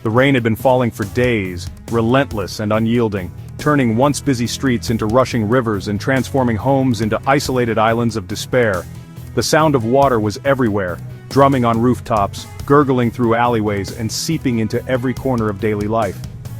The rain had been falling for days, relentless and unyielding, turning once busy streets into rushing rivers and transforming homes into isolated islands of despair. The sound of water was everywhere, drumming on rooftops, gurgling through alleyways, and seeping into every corner of daily life.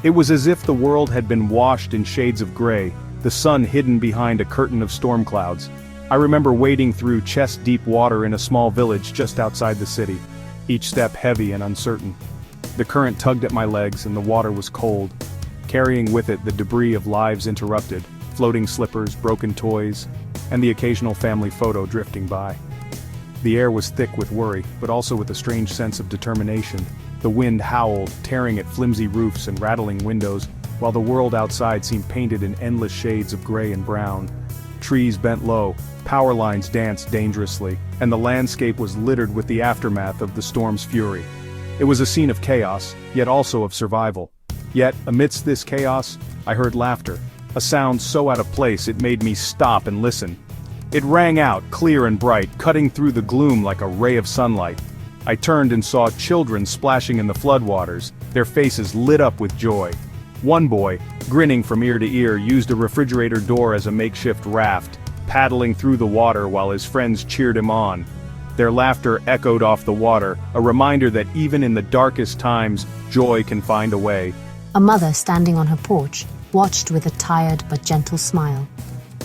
It was as if the world had been washed in shades of gray, the sun hidden behind a curtain of storm clouds. I remember wading through chest-deep water in a small village just outside the city, each step heavy and uncertain. The current tugged at my legs and the water was cold, carrying with it the debris of lives interrupted, floating slippers, broken toys, and the occasional family photo drifting by. The air was thick with worry, but also with a strange sense of determination. The wind howled, tearing at flimsy roofs and rattling windows, while the world outside seemed painted in endless shades of gray and brown. Trees bent low, power lines danced dangerously, and the landscape was littered with the aftermath of the storm's fury. It was a scene of chaos, yet also of survival. Yet, amidst this chaos, I heard laughter, a sound so out of place it made me stop and listen. It rang out, clear and bright, cutting through the gloom like a ray of sunlight. I turned and saw children splashing in the floodwaters, their faces lit up with joy. One boy, grinning from ear to ear, used a refrigerator door as a makeshift raft, paddling through the water while his friends cheered him on. Their laughter echoed off the water, a reminder that even in the darkest times, joy can find a way. A mother standing on her porch watched with a tired but gentle smile,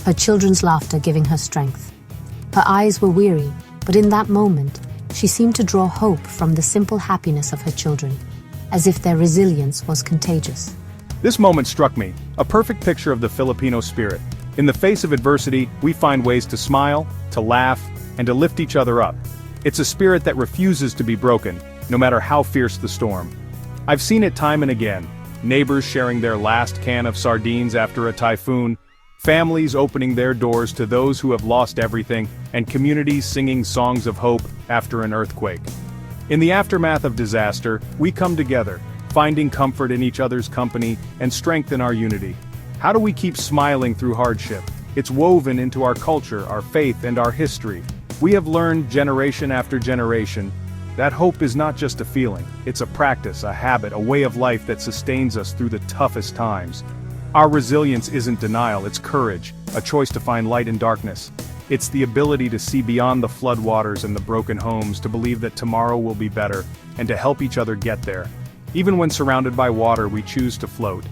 her children's laughter giving her strength. Her eyes were weary, but in that moment, she seemed to draw hope from the simple happiness of her children, as if their resilience was contagious. This moment struck me, a perfect picture of the Filipino spirit. In the face of adversity, we find ways to smile, to laugh, and to lift each other up. It's a spirit that refuses to be broken, no matter how fierce the storm. I've seen it time and again. Neighbors sharing their last can of sardines after a typhoon, families opening their doors to those who have lost everything, and communities singing songs of hope after an earthquake. In the aftermath of disaster, we come together, finding comfort in each other's company and strength in our unity. How do we keep smiling through hardship? It's woven into our culture, our faith, and our history. We have learned generation after generation that hope is not just a feeling, it's a practice, a habit, a way of life that sustains us through the toughest times. Our resilience isn't denial, it's courage, a choice to find light in darkness. It's the ability to see beyond the floodwaters and the broken homes, to believe that tomorrow will be better, and to help each other get there. Even when surrounded by water, we choose to float.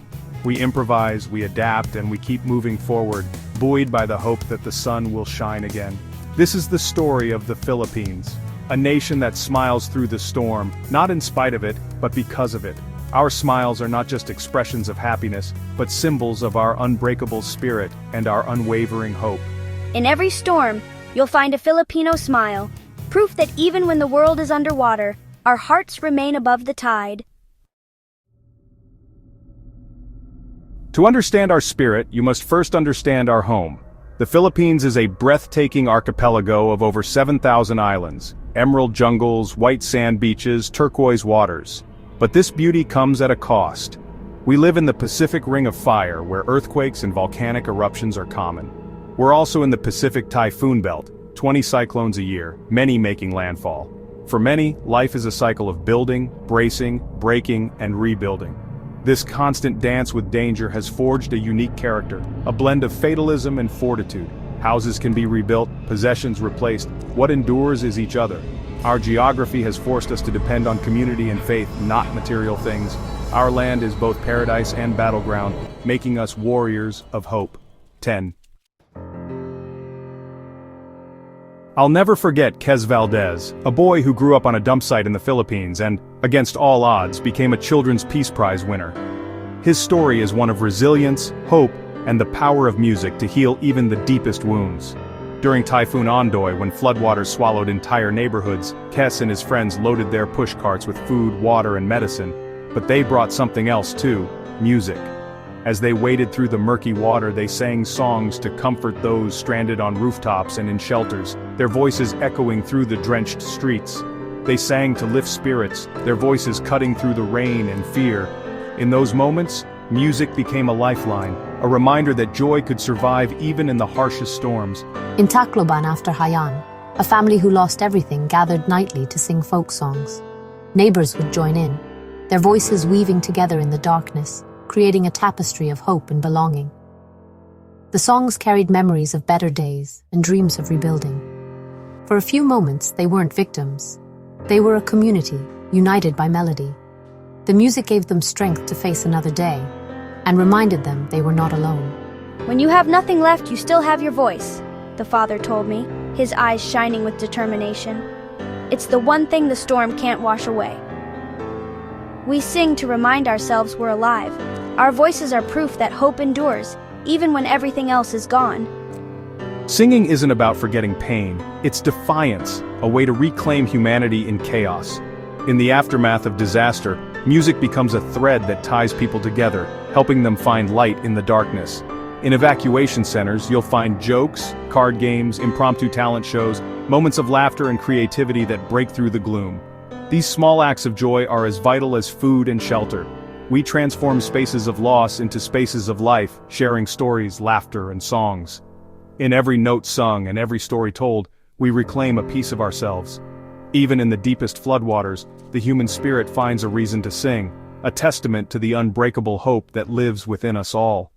We improvise, we adapt, and we keep moving forward, buoyed by the hope that the sun will shine again. This is the story of the Philippines, a nation that smiles through the storm, not in spite of it, but because of it. Our smiles are not just expressions of happiness, but symbols of our unbreakable spirit and our unwavering hope. In every storm, you'll find a Filipino smile, proof that even when the world is underwater, our hearts remain above the tide. To understand our spirit, you must first understand our home. The Philippines is a breathtaking archipelago of over 7,000 islands, emerald jungles, white sand beaches, turquoise waters. But this beauty comes at a cost. We live in the Pacific Ring of Fire, where earthquakes and volcanic eruptions are common. We're also in the Pacific Typhoon Belt, 20 cyclones a year, many making landfall. For many, life is a cycle of building, bracing, breaking, and rebuilding. This constant dance with danger has forged a unique character, a blend of fatalism and fortitude. Houses can be rebuilt, possessions replaced. What endures is each other. Our geography has forced us to depend on community and faith, not material things. Our land is both paradise and battleground, making us warriors of hope. 10. I'll never forget Kez Valdez, a boy who grew up on a dump site in the Philippines and, against all odds, became a Children's Peace Prize winner. His story is one of resilience, hope, and the power of music to heal even the deepest wounds. During Typhoon Ondoy, when floodwaters swallowed entire neighborhoods, Kez and his friends loaded their pushcarts with food, water, and medicine. But they brought something else too, music. As they waded through the murky water, they sang songs to comfort those stranded on rooftops and in shelters, their voices echoing through the drenched streets. They sang to lift spirits, their voices cutting through the rain and fear. In those moments, music became a lifeline, a reminder that joy could survive even in the harshest storms. In Tacloban after Haiyan, a family who lost everything gathered nightly to sing folk songs. Neighbors would join in, their voices weaving together in the darkness, creating a tapestry of hope and belonging. The songs carried memories of better days and dreams of rebuilding. For a few moments, they weren't victims. They were a community, united by melody. The music gave them strength to face another day, and reminded them they were not alone. When you have nothing left, you still have your voice, the father told me, his eyes shining with determination. It's the one thing the storm can't wash away. We sing to remind ourselves we're alive. Our voices are proof that hope endures, even when everything else is gone. Singing isn't about forgetting pain, it's defiance, a way to reclaim humanity in chaos. In the aftermath of disaster, music becomes a thread that ties people together, helping them find light in the darkness. In evacuation centers, you'll find jokes, card games, impromptu talent shows, moments of laughter and creativity that break through the gloom. These small acts of joy are as vital as food and shelter. We transform spaces of loss into spaces of life, sharing stories, laughter, and songs. In every note sung and every story told, we reclaim a piece of ourselves. Even in the deepest floodwaters, the human spirit finds a reason to sing, a testament to the unbreakable hope that lives within us all.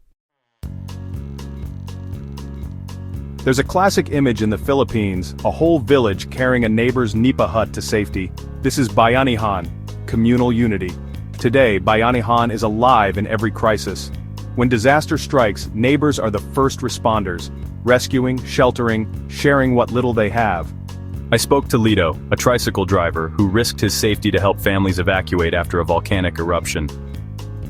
There's a classic image in the Philippines, a whole village carrying a neighbor's nipa hut to safety. This is Bayanihan, communal unity. Today, Bayanihan is alive in every crisis. When disaster strikes, neighbors are the first responders, rescuing, sheltering, sharing what little they have. I spoke to Lito, a tricycle driver who risked his safety to help families evacuate after a volcanic eruption.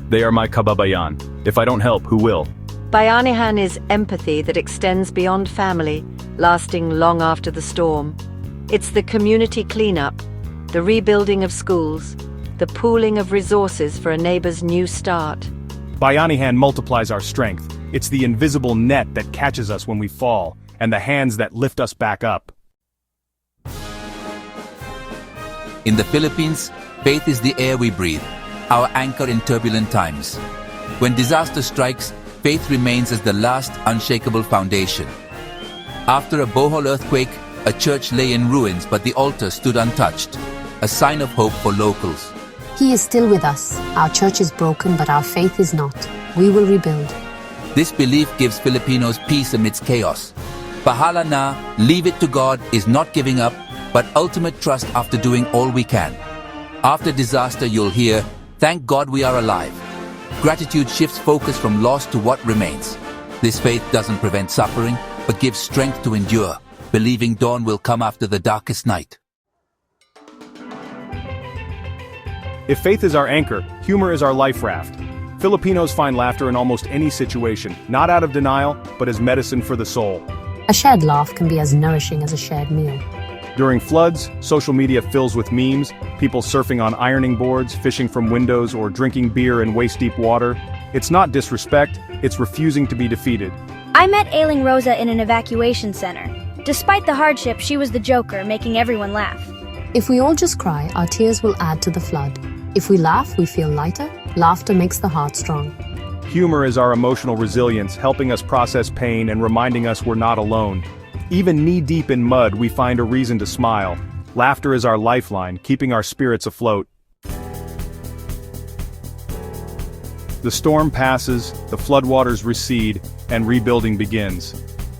They are my kababayan. If I don't help, who will? Bayanihan is empathy that extends beyond family, lasting long after the storm. It's the community cleanup, the rebuilding of schools, the pooling of resources for a neighbor's new start. Bayanihan multiplies our strength. It's the invisible net that catches us when we fall, and the hands that lift us back up. In the Philippines, faith is the air we breathe, our anchor in turbulent times. When disaster strikes, faith remains as the last unshakable foundation. After a Bohol earthquake, a church lay in ruins, but the altar stood untouched, a sign of hope for locals. He is still with us. Our church is broken, but our faith is not. We will rebuild. This belief gives Filipinos peace amidst chaos. Bahala na, leave it to God is not giving up, but ultimate trust after doing all we can. After disaster, you'll hear, "Thank God we are alive." Gratitude shifts focus from loss to what remains. This faith doesn't prevent suffering, but gives strength to endure, believing dawn will come after the darkest night. If faith is our anchor, humor is our life raft. Filipinos find laughter in almost any situation, not out of denial, but as medicine for the soul. A shared laugh can be as nourishing as a shared meal. During floods, social media fills with memes, people surfing on ironing boards, fishing from windows, or drinking beer in waist-deep water. It's not disrespect, it's refusing to be defeated. I met ailing Rosa in an evacuation center. Despite the hardship, she was the joker, making everyone laugh. If we all just cry, our tears will add to the flood. If we laugh, we feel lighter. Laughter makes the heart strong. Humor is our emotional resilience, helping us process pain and reminding us we're not alone. Even knee-deep in mud, we find a reason to smile. Laughter is our lifeline, keeping our spirits afloat. The storm passes, the floodwaters recede, and rebuilding begins.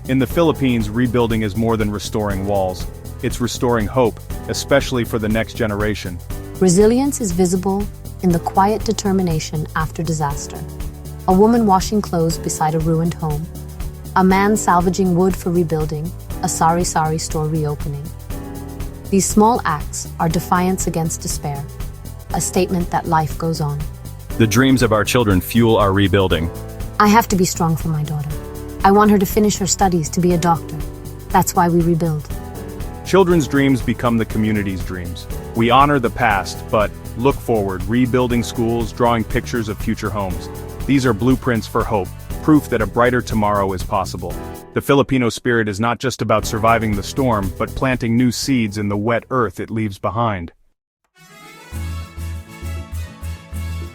In the Philippines, rebuilding is more than restoring walls. It's restoring hope, especially for the next generation. Resilience is visible in the quiet determination after disaster. A woman washing clothes beside a ruined home. A man salvaging wood for rebuilding, a sari-sari store reopening. These small acts are defiance against despair, a statement that life goes on. The dreams of our children fuel our rebuilding. I have to be strong for my daughter. I want her to finish her studies to be a doctor. That's why we rebuild. Children's dreams become the community's dreams. We honor the past, but look forward, rebuilding schools, drawing pictures of future homes. These are blueprints for hope, proof that a brighter tomorrow is possible. The Filipino spirit is not just about surviving the storm, but planting new seeds in the wet earth it leaves behind.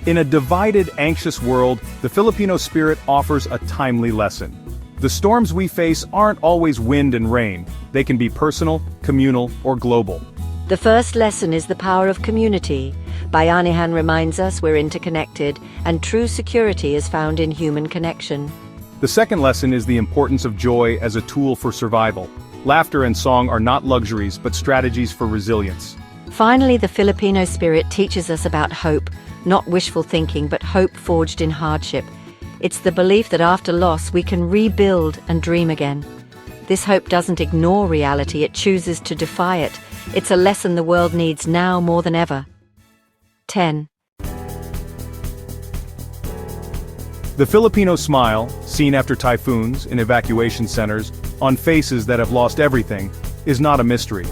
In a divided, anxious world, the Filipino spirit offers a timely lesson. The storms we face aren't always wind and rain. They can be personal, communal, or global. The first lesson is the power of community. Bayanihan reminds us we're interconnected, and true security is found in human connection. The second lesson is the importance of joy as a tool for survival. Laughter and song are not luxuries but strategies for resilience. Finally, the Filipino spirit teaches us about hope, not wishful thinking, but hope forged in hardship. It's the belief that after loss we can rebuild and dream again. This hope doesn't ignore reality, it chooses to defy it. It's a lesson the world needs now more than ever. 10. The Filipino smile, seen after typhoons, in evacuation centers, on faces that have lost everything, is not a mystery.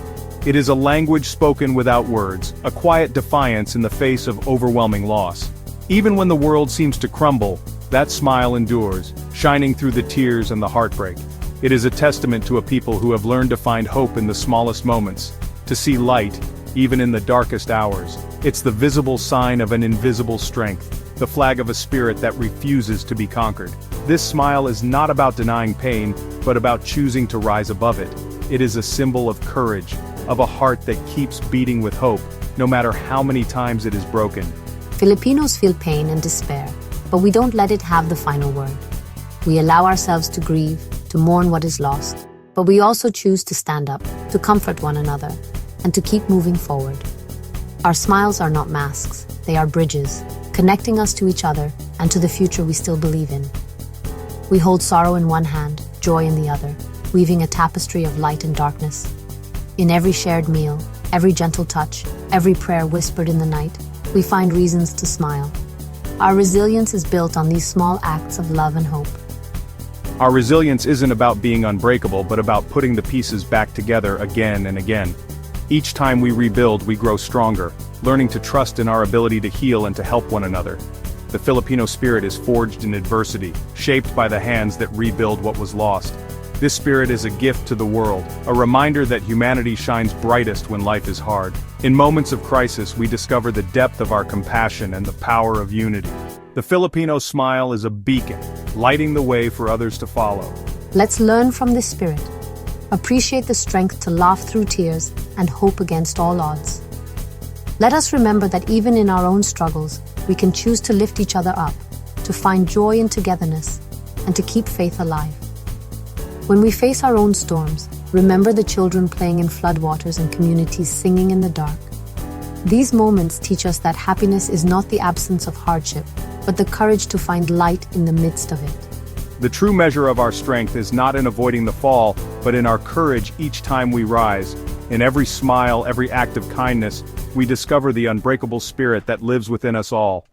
It is a language spoken without words, a quiet defiance in the face of overwhelming loss. Even when the world seems to crumble, that smile endures, shining through the tears and the heartbreak. It is a testament to a people who have learned to find hope in the smallest moments, to see light, even in the darkest hours. It's the visible sign of an invisible strength, the flag of a spirit that refuses to be conquered. This smile is not about denying pain, but about choosing to rise above it. It is a symbol of courage, of a heart that keeps beating with hope, no matter how many times it is broken. Filipinos feel pain and despair, but we don't let it have the final word. We allow ourselves to grieve, to mourn what is lost, but we also choose to stand up, to comfort one another, and to keep moving forward. Our smiles are not masks, they are bridges, connecting us to each other and to the future we still believe in. We hold sorrow in one hand, joy in the other, weaving a tapestry of light and darkness. In every shared meal, every gentle touch, every prayer whispered in the night, we find reasons to smile. Our resilience is built on these small acts of love and hope. Our resilience isn't about being unbreakable, but about putting the pieces back together again and again. Each time we rebuild, we grow stronger, learning to trust in our ability to heal and to help one another. The Filipino spirit is forged in adversity, shaped by the hands that rebuild what was lost. This spirit is a gift to the world, a reminder that humanity shines brightest when life is hard. In moments of crisis, we discover the depth of our compassion and the power of unity. The Filipino smile is a beacon, lighting the way for others to follow. Let's learn from this spirit. Appreciate the strength to laugh through tears and hope against all odds. Let us remember that even in our own struggles, we can choose to lift each other up, to find joy in togetherness, and to keep faith alive. When we face our own storms, remember the children playing in floodwaters and communities singing in the dark. These moments teach us that happiness is not the absence of hardship, but the courage to find light in the midst of it. The true measure of our strength is not in avoiding the fall, but in our courage each time we rise. In every smile, every act of kindness, we discover the unbreakable spirit that lives within us all.